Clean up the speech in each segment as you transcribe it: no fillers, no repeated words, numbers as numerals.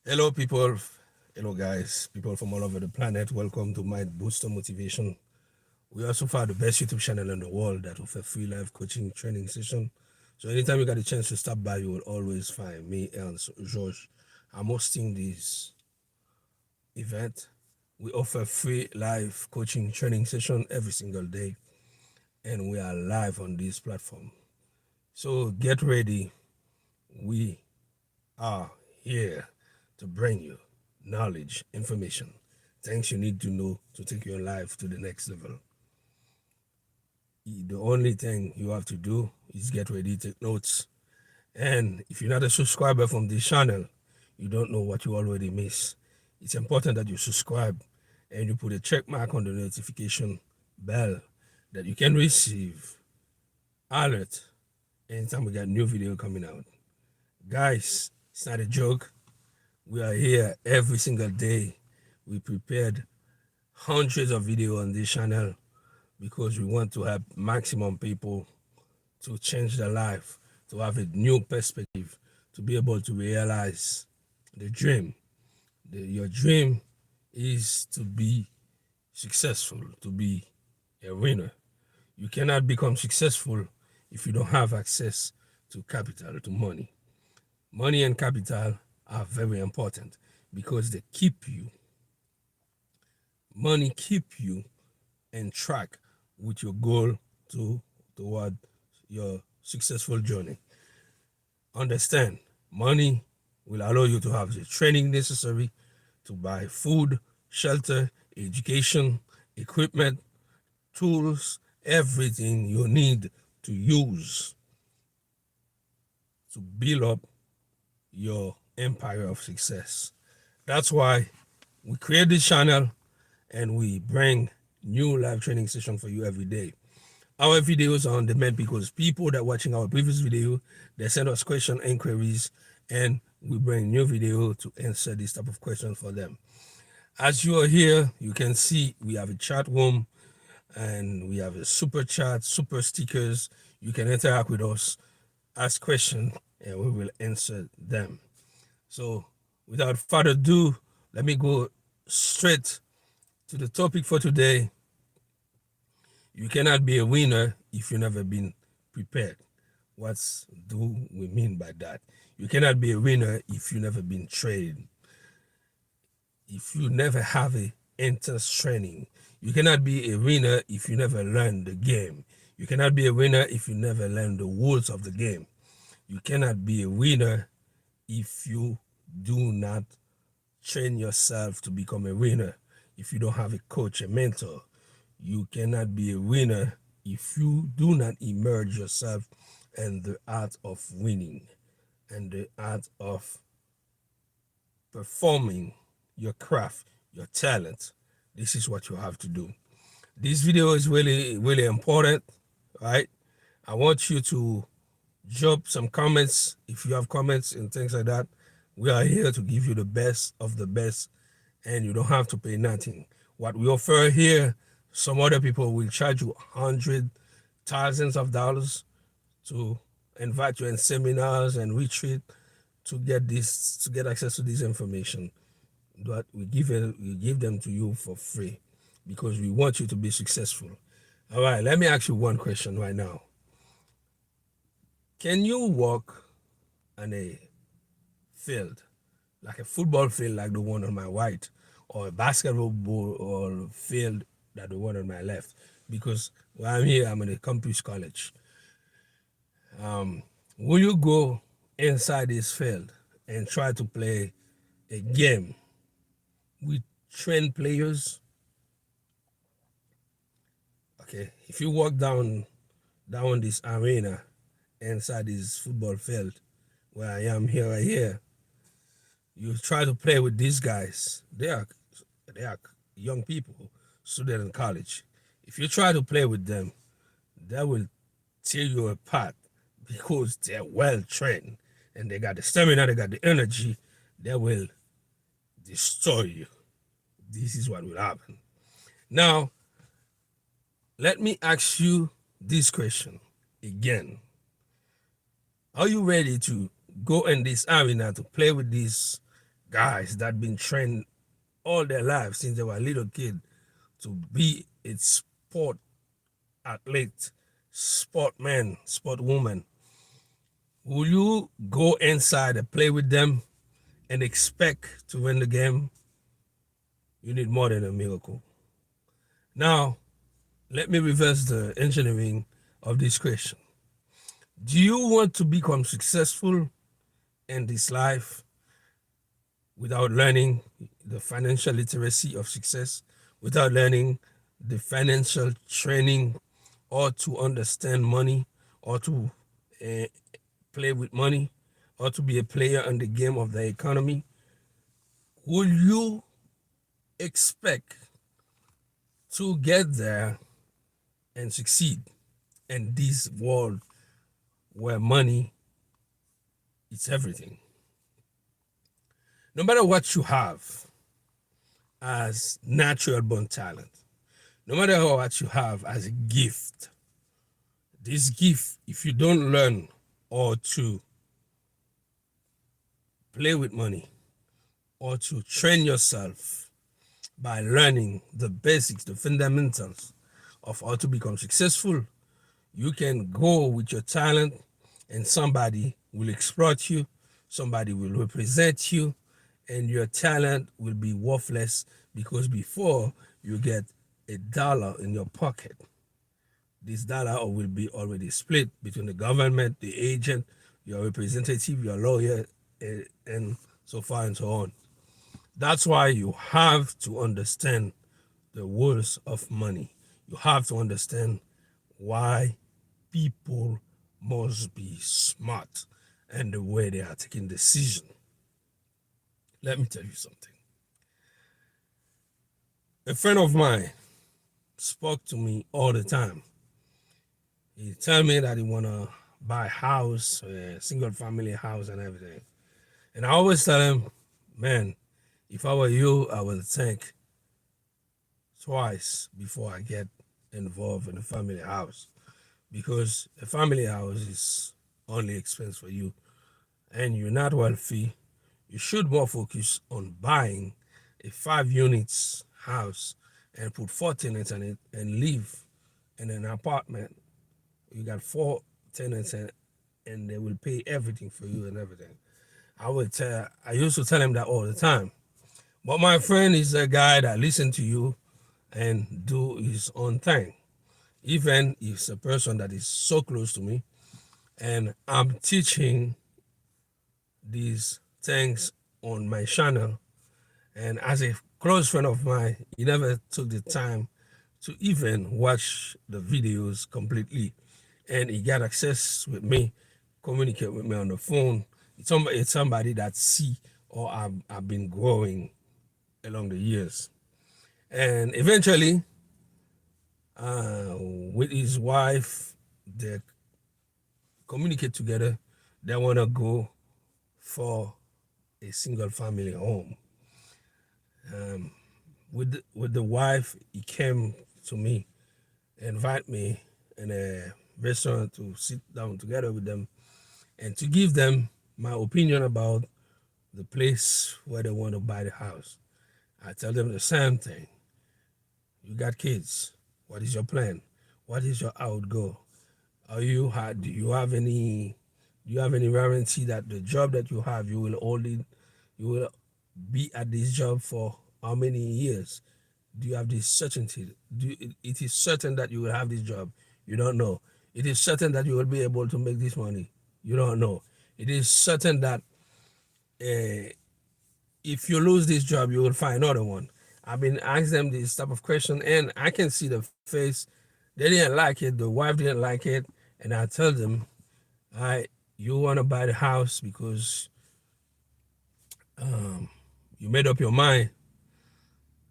Hello, people. Hello, guys. People from all over the planet. Welcome to my Booster Motivation. We also found the best YouTube channel in the world that offer free live coaching training session. So anytime you got a chance to stop by, you will always find me and George. I'm hosting this event. We offer free live coaching training session every single day, and we are live on this platform. So get ready. We are here to bring you knowledge, information, things you need to know to take your life to the next level. The only thing you have to do is get ready, take notes. And if you're not a subscriber from this channel, you don't know what you already miss. It's important that you subscribe and you put a check mark on the notification bell that you can receive alert anytime we got new video coming out. Guys, it's not a joke. We are here every single day. We prepared hundreds of videos on this channel because we want to help maximum people to change their life, to have a new perspective, to be able to realize the dream. Your dream is to be successful, to be a winner. You cannot become successful if you don't have access to capital, to money. Money and capital are very important because they keep you. Money keep you in track with your goal toward your successful journey. Understand, money will allow you to have the training necessary to buy food, shelter, education, equipment, tools, everything you need to use to build up your empire of success. That's why we create this channel and we bring new live training session for you every day. Our videos are on demand because people that are watching our previous video, they send us question inquiries and we bring new video to answer this type of question for them. As you are here, you can see we have a chat room and we have a super chat, super stickers. You can interact with us, ask questions, and we will answer them. So without further ado, let me go straight to the topic for today. You cannot be a winner if you've never been prepared. What do we mean by that? You cannot be a winner if you've never been trained. If you never have a intense training, you cannot be a winner if you never learn the game. You cannot be a winner if you never learn the rules of the game. You cannot be a winner if you do not train yourself to become a winner. If you don't have a coach, a mentor, you cannot be a winner if you do not immerse yourself in the art of winning and the art of performing your craft, your talent. This is what you have to do. This video is really, really important, right? I want you to drop some comments if you have comments and things like that. We are here to give you the best of the best and you don't have to pay nothing. What we offer here, some other people will charge you hundreds, thousands of dollars to invite you in seminars and retreat to get access to this information. But we give them to you for free because we want you to be successful. All right, let me ask you one question right now. Can you walk on a field, like a football field like the one on my right, or a basketball field like the one on my left? Because when I'm here, I'm in a campus college. Will you go inside this field and try to play a game with trained players? Okay, if you walk down this arena inside this football field where I am here right here, you try to play with these guys. They are young people, students in college. If you try to play with them, they will tear you apart because they're well trained and they got the stamina, they got the energy. They will destroy you. This is what will happen. Now, let me ask you this question again. Are you ready to go in this arena to play with these guys that been trained all their lives since they were a little kid to be a sport athlete, sportman, sportwoman. Will you go inside and play with them and expect to win the game? You need more than a miracle. Now, let me reverse the engineering of this question. Do you want to become successful in this life without learning the financial literacy of success, without learning the financial training, or to understand money, or to uh, play with money, or to be a player in the game of the economy? Will you expect to get there and succeed in this world where money is everything? No matter what you have as natural born talent, no matter what you have as a gift, this gift, if you don't learn or to play with money or to train yourself by learning the basics, the fundamentals of how to become successful, you can go with your talent and somebody will exploit you, somebody will represent you, and your talent will be worthless because before you get a dollar in your pocket, this dollar will be already split between the government, the agent, your representative, your lawyer, and so far and so on. That's why you have to understand the rules of money. You have to understand why people must be smart and the way they are taking decisions. Let me tell you something. A friend of mine spoke to me all the time. He tell me that he wanna buy a house, a single family house and everything. And I always tell him, man, if I were you, I would think twice before I get involved in a family house. Because a family house is only expense for you and you're not wealthy. You should more focus on buying a 5 units house and put 4 tenants in it and live in an apartment. You got 4 tenants and they will pay everything for you and everything. I used to tell him that all the time. But my friend is a guy that listen to you and do his own thing. Even if it's a person that is so close to me and I'm teaching these things on my channel, and as a close friend of mine, he never took the time to even watch the videos completely. And he got access with me, communicate with me on the phone. It's somebody that see or I've been growing along the years. And eventually, with his wife, they communicate together. They want to go for a single family home. With the wife, he came to me, invite me in a restaurant to sit down together with them and to give them my opinion about the place where they want to buy the house. I tell them the same thing. You got kids. What is your plan? What is your outgo? Do you have any guarantee that the job that you have you will be at this job for how many years? Do you have this certainty? It is certain that you will have this job? You don't know. It is certain that you will be able to make this money? You don't know. It is certain that if you lose this job, you will find another one. I've been asking them this type of question, and I can see the face. They didn't like it. The wife didn't like it, and I tell them, "I, you want to buy the house because you made up your mind.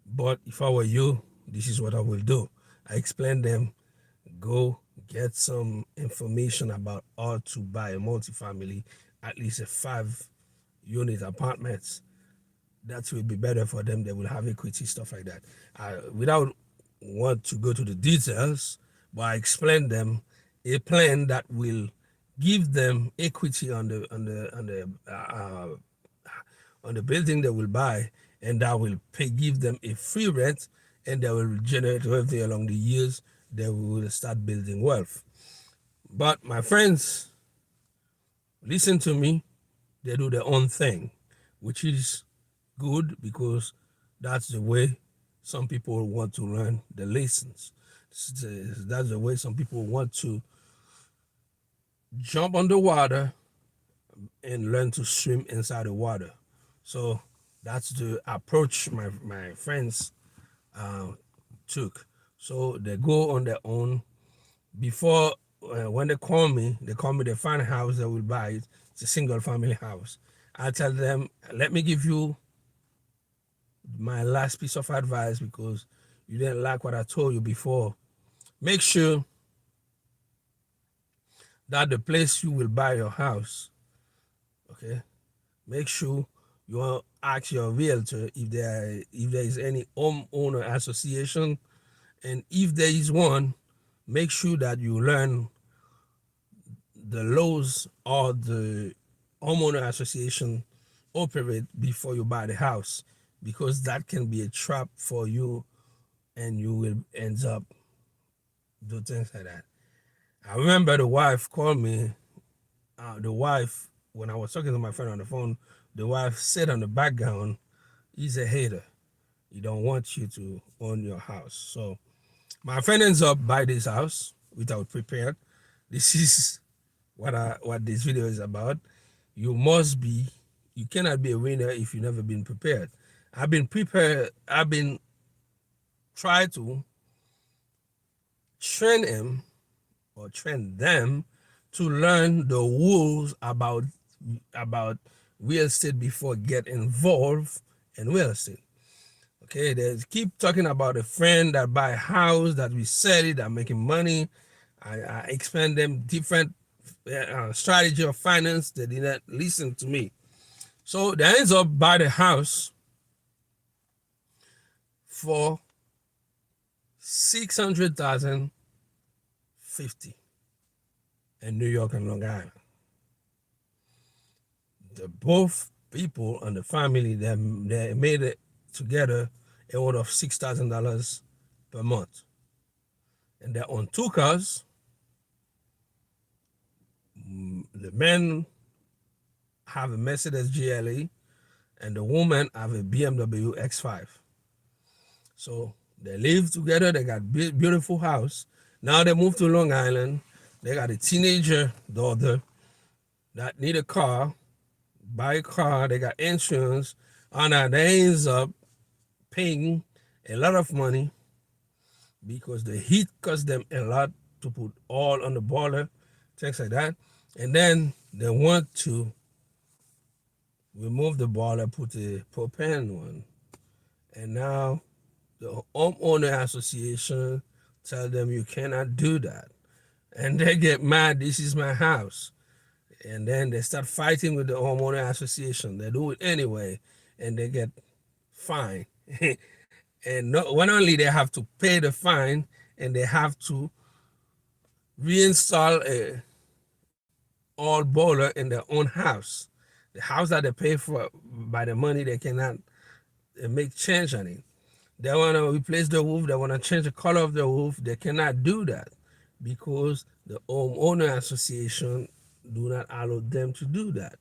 But if I were you, this is what I will do." I explained them, go get some information about how to buy a multifamily, at least a 5 unit apartments. That will be better for them. They will have equity, stuff like that. Without want to go to the details, but I explain them a plan that will give them equity on the building they will buy, and that will give them a free rent, and they will generate revenue along the years. They will start building wealth. But my friends, listen to me. They do their own thing, which is good because that's the way some people want to learn the lessons. That's the way some people want to jump on the water and learn to swim inside the water. So that's the approach my friends uh, took. So they go on their own. Before, when they call me, they find a house they will buy it. It's a single family house. I tell them, let me give you my last piece of advice because you didn't like what I told you before. Make sure that the place you will buy your house, okay, make sure you ask your realtor if there is any homeowner association, and if there is one, make sure that you learn the laws or the homeowner association operate before you buy the house, because that can be a trap for you, and you will end up do things like that. I remember the wife called me. The wife, when I was talking to my friend on the phone, the wife said on the background, "He's a hater. He don't want you to own your house." So my friend ends up buy this house without prepared. This is what this video is about. You must be. You cannot be a winner if you've never been prepared. I've been prepared. I've been trying to train him or train them to learn the rules about real estate before get involved in real estate. Okay, they keep talking about a friend that buy a house, that we sell it, that making money. I explain them different strategy of finance. They did not listen to me. So they ends up buy the house for 600,050 in New York and Long Island. The both people and the family they made it together a worth of $6,000 per month, and they own two cars. The men have a Mercedes GLE, and the woman have a BMW X5. So they live together. They got beautiful house. Now they moved to Long Island. They got a teenager daughter that need a car, buy a car. They got insurance, and they ends up paying a lot of money because the heat costs them a lot to put all on the boiler, things like that. And then they want to remove the boiler, put the propane one. And now the homeowner association tell them you cannot do that. And they get mad, this is my house. And then they start fighting with the homeowner association. They do it anyway, and they get fined. And not only they have to pay the fine, and they have to reinstall a all boiler in their own house. The house that they pay for by the money, they cannot make change on it. They want to replace the roof. They want to change the color of the roof. They cannot do that because the homeowner association do not allow them to do that.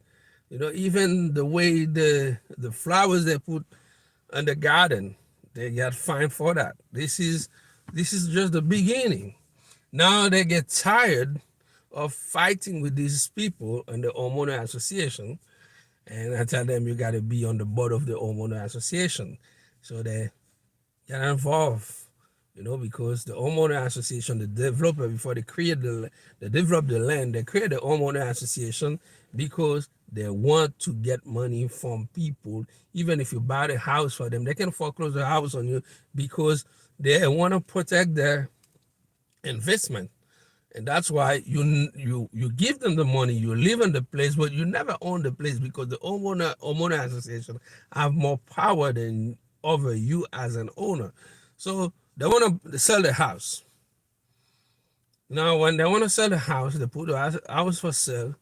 You know, even the way the flowers they put in the garden, they get fined for that. This is just the beginning. Now they get tired of fighting with these people in the homeowner association, and I tell them you got to be on the board of the homeowner association. So they get involved, because the homeowner association, the developer, before they develop the land, they create the homeowner association because they want to get money from people. Even if you buy the house for them, they can foreclose the house on you because they want to protect their investment. And that's why you give them the money, you live in the place, but you never own the place because the homeowner association have more power than over you as an owner. So they want to sell the house. Now, when they want to sell the house, they put the house for sale.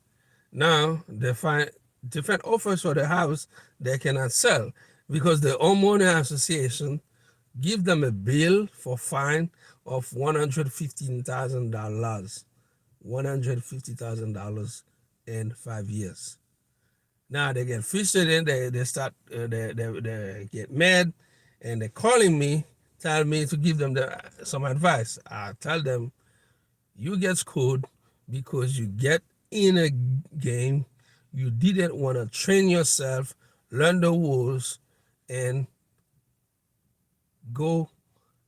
Now they find different offers for the house they cannot sell because the homeowner association give them a bill for fine of $115,000, $150,000 in 5 years. Now they get frustrated, they start, they get mad, and they're calling me, tell me to give them some advice. I tell them, you get screwed because you get in a game, you didn't want to train yourself, learn the rules, and go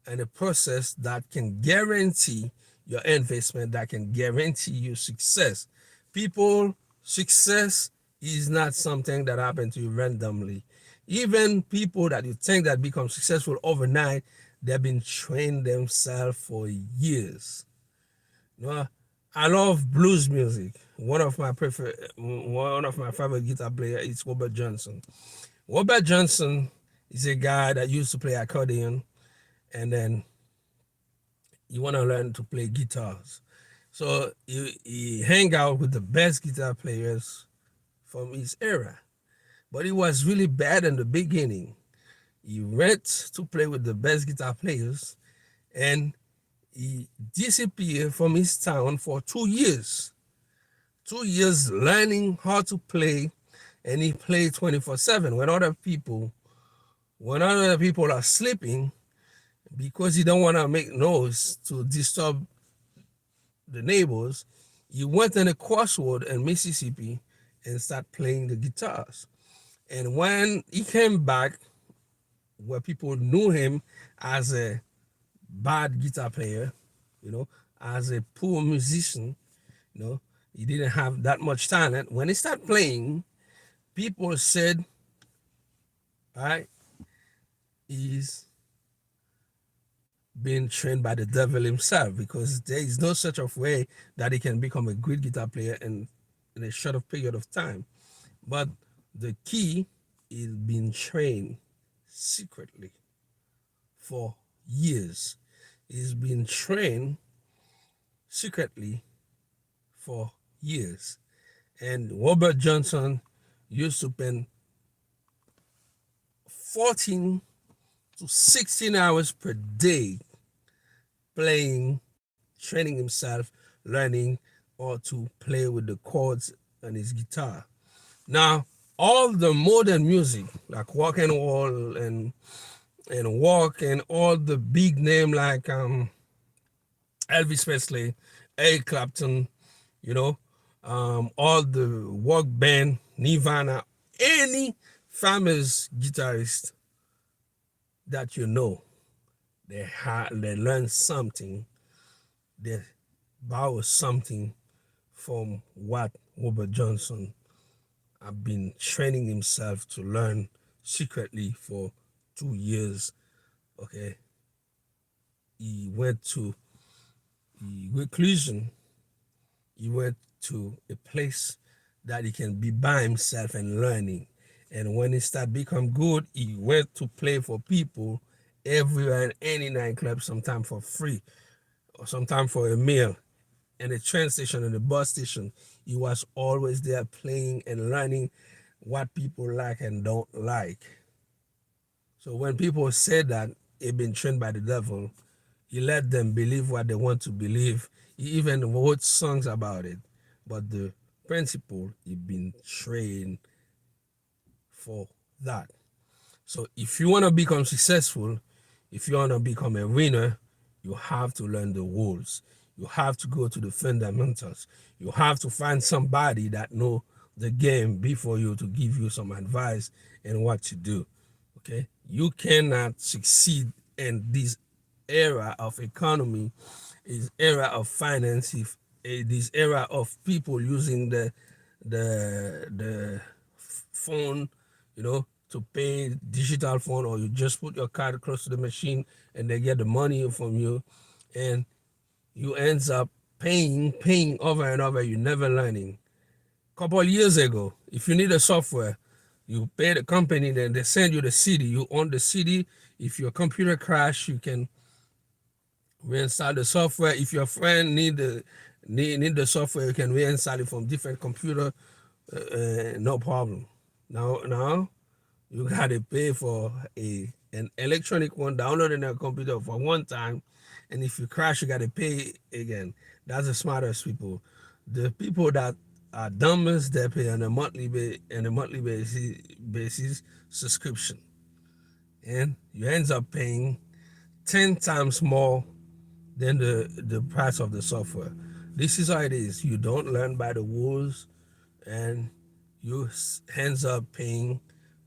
in a process that can guarantee your investment, that can guarantee you success. People, success is not something that happens to you randomly. Even people that you think that become successful overnight, they've been trained themselves for years. You know, I love blues music. One of my favorite guitar player is Robert Johnson. Robert Johnson is a guy that used to play accordion, and then you want to learn to play guitars. So he hang out with the best guitar players from his era. But he was really bad in the beginning. He went to play with the best guitar players, and he disappeared from his town for 2 years. 2 years learning how to play, and he played 24/7 when other people are sleeping, because he don't want to make noise to disturb the neighbors. He went in a crossroad in Mississippi and started playing the guitars. And when he came back, where people knew him as a bad guitar player, you know, as a poor musician, you know, he didn't have that much talent. When he started playing, people said, all right, he's being trained by the devil himself, because there is no such of way that he can become a great guitar player in a short of period of time. But the key is being trained secretly for years. He's been trained secretly for years. And Robert Johnson used to spend 14 to 16 hours per day playing, training himself, learning or to play with the chords on his guitar. Now, all the modern music, like rock and roll and walk, and all the big name like Elvis Presley, Eric Clapton, you know, all the rock band, Nirvana, any famous guitarist that you know, they learn something, they borrow something from what Robert Johnson have been training himself to learn secretly for 2 years. Okay, he went to reclusion. He went to a place that he can be by himself and learning. And when he started become good, he went to play for people everywhere in any nightclub, sometimes for free, or sometimes for a meal. In the train station, in the bus station, he was always there playing and learning what people like and don't like. So when people said that he'd been trained by the devil, he let them believe what they want to believe. He even wrote songs about it. But the principle, he'd been trained for that. So if you want to become successful, if you want to become a winner, you have to learn the rules. You have to go to the fundamentals. You have to find somebody that know the game before you to give you some advice and what to do. Okay, you cannot succeed in this era of economy, this era of finance, if this era of people using the phone, you know, to pay digital phone, or you just put your card close to the machine and they get the money from you, and you ends up paying over and over. You never learning. Couple of years ago, if you need a software, you pay the company, then they send you the CD. You own the CD. If your computer crash, you can reinstall the software. If your friend need the software, you can reinstall it from different computer. no problem. Now you gotta pay for a an electronic one downloading a computer for one time, and if you crash, you gotta pay again. That's the smartest people. The people that are dumbest, they pay on a monthly basis subscription, and you ends up paying 10 times more than the price of the software. This is how it is. You don't learn by the rules, and you ends up paying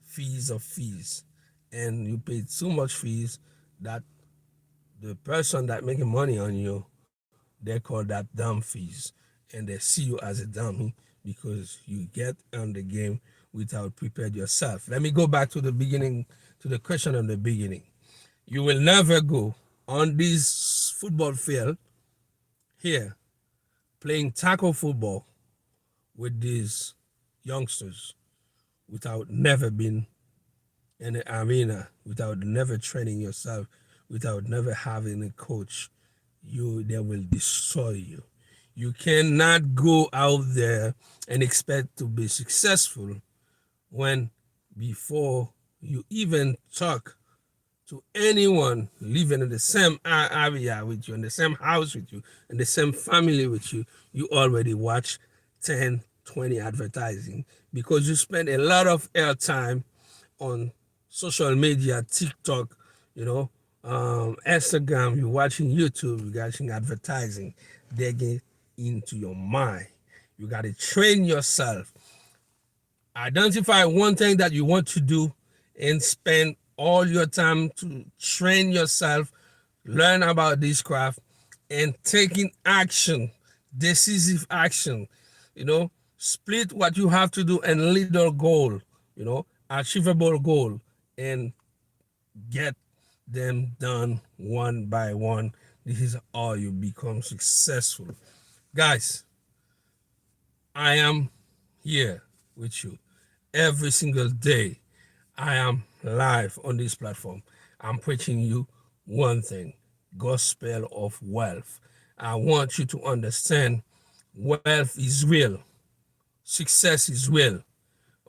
fees of fees, and you pay too much fees that the person that making money on you, they call that dumb fees, and they see you as a dummy because you get on the game without prepared yourself. Let me go back to the beginning, to the question in the beginning. You will never go on this football field here playing tackle football with these youngsters without never being in the arena, without never training yourself, without never having a coach. They will destroy you. You cannot go out there and expect to be successful when before you even talk to anyone living in the same area with you, in the same house with you, in the same family with you, you already watch 10, 20 advertising because you spend a lot of airtime on social media, TikTok, you know, Instagram, you're watching YouTube, you're watching advertising. They get into your mind. You got to train yourself. Identify one thing that you want to do and spend all your time to train yourself, learn about this craft, and taking action, decisive action. You know, split what you have to do and little goal, you know, achievable goal, and get them done one by one. This is how you become successful. Guys, I am here with you every single day. I am live on this platform. I'm preaching you one thing: gospel of wealth. I want you to understand wealth is real, success is real.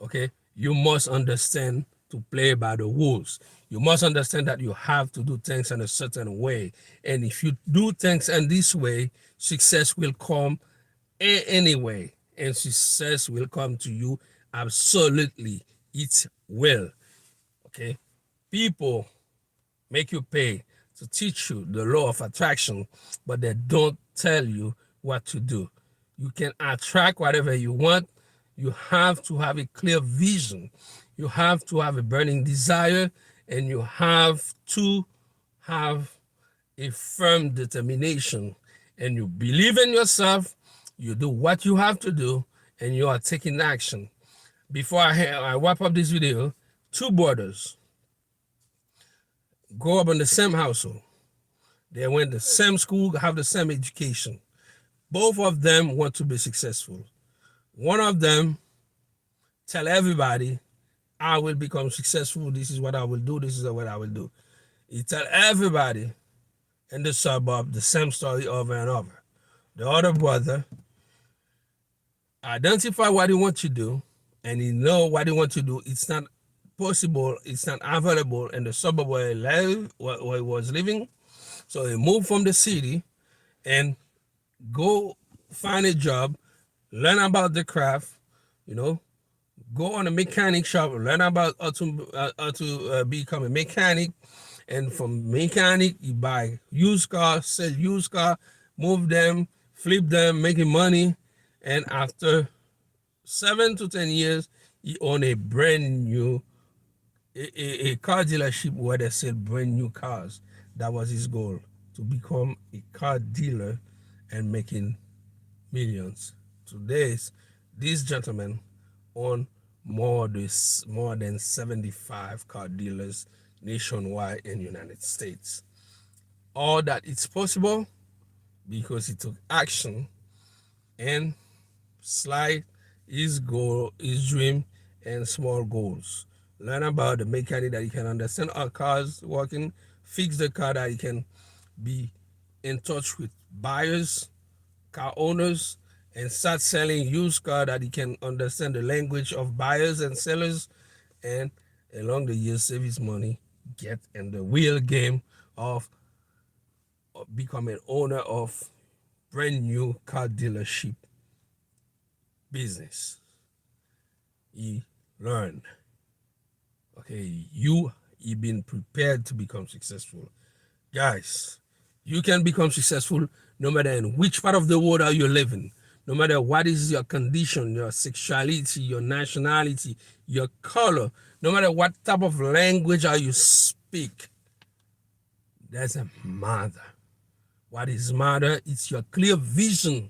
Okay, you must understand to play by the rules. You must understand that you have to do things in a certain way, and if you do things in this way, success will come anyway, and success will come to you absolutely. It will. Okay, people make you pay to teach you the law of attraction, but they don't tell you what to do. You can attract whatever you want. You have to have a clear vision. You have to have a burning desire, and you have to have a firm determination. And you believe in yourself, you do what you have to do, and you are taking action. Before I wrap up this video, two brothers grow up in the same household. They went to the same school, have the same education. Both of them want to be successful. One of them tell everybody, I will become successful. This is what I will do. This is what I will do. He tell everybody in the suburb the same story over and over. The other brother identify what he wants to do, and he know what he wants to do. It's not possible. It's not available in the suburb where he was living. So he moved from the city and go find a job, learn about the craft, you know, go on a mechanic shop, learn about how to become a mechanic, and from mechanic you buy used car, sell used car, move them, flip them, making money, and after 7 to 10 years, he own a brand new a car dealership where they sell brand new cars. That was his goal, to become a car dealer and making millions. Today, this gentleman own more than 75 car dealers nationwide in the United States. All that it's possible because he took action and slide his goal, his dream, and small goals. Learn about the mechanic that he can understand how cars working, fix the car that he can be in touch with buyers, car owners, and start selling used car that he can understand the language of buyers and sellers, and along the years save his money, get in the real game of become an owner of brand new car dealership business. He learned. Okay, you been prepared to become successful. Guys, you can become successful no matter in which part of the world are you living, no matter what is your condition, your sexuality, your nationality, your color, no matter what type of language are you speak. Doesn't matter. What is matter is your clear vision.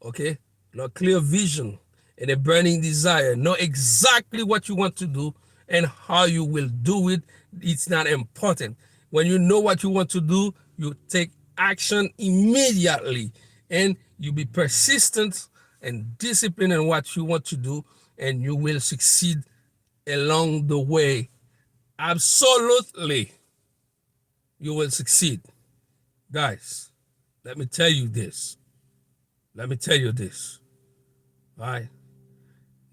Okay, your clear vision and a burning desire. Know exactly what you want to do and how you will do it. It's not important. When you know what you want to do, you take action immediately, and you be persistent and disciplined in what you want to do, and you will succeed along the way. Absolutely, you will succeed. Guys, let me tell you this. Let me tell you this. All right?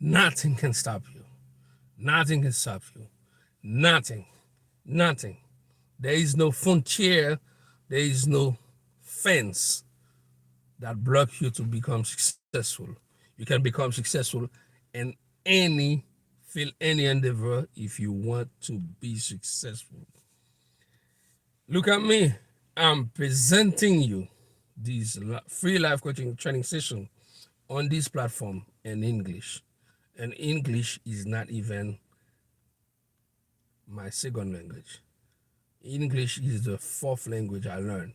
Nothing can stop you. Nothing can stop you. Nothing. Nothing. There is no frontier. There is no fence that block you to become successful. You can become successful in any field, any endeavor if you want to be successful. Look at me. I'm presenting you this free life coaching training session on this platform in English. And English is not even my second language. English is the fourth language I learned.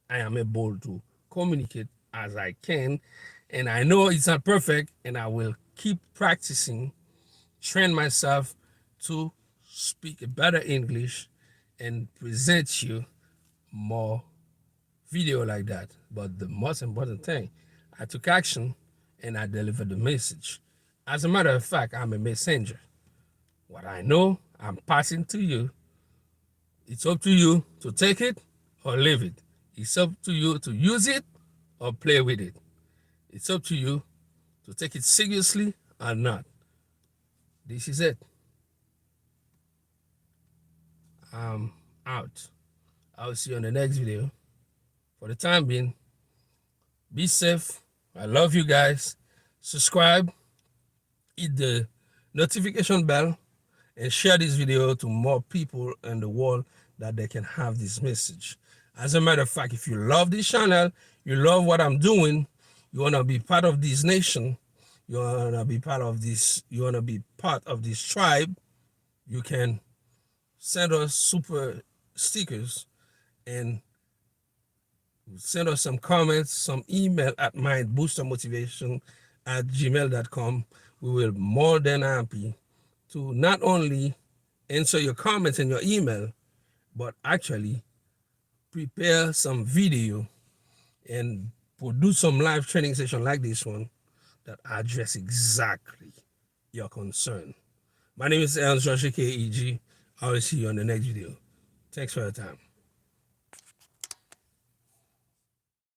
I am able to communicate as I can, and I know it's not perfect, and I will keep practicing, train myself to speak a better English and present you more video like that. But the most important thing, I took action and I delivered the message. As a matter of fact, I'm a messenger. What I know, I'm passing to you. It's up to you to take it or leave it. It's up to you to use it or play with it. It's up to you to take it seriously or not. This is it. I'm out. I'll see you on the next video. For the time being, be safe. I love you guys. Subscribe, hit the notification bell, and share this video to more people in the world that they can have this message. As a matter of fact, if you love this channel, you love what I'm doing, you want to be part of this nation, you want to be part of this, you want to be part of this tribe, you can send us super stickers and send us some comments, some email at mindboostermotivation@gmail.com. We will be more than happy to not only answer your comments in your email, but actually prepare some video and produce some live training session like this one that address exactly your concern. My name is Joshua KEG. I will see you on the next video. Thanks for your time.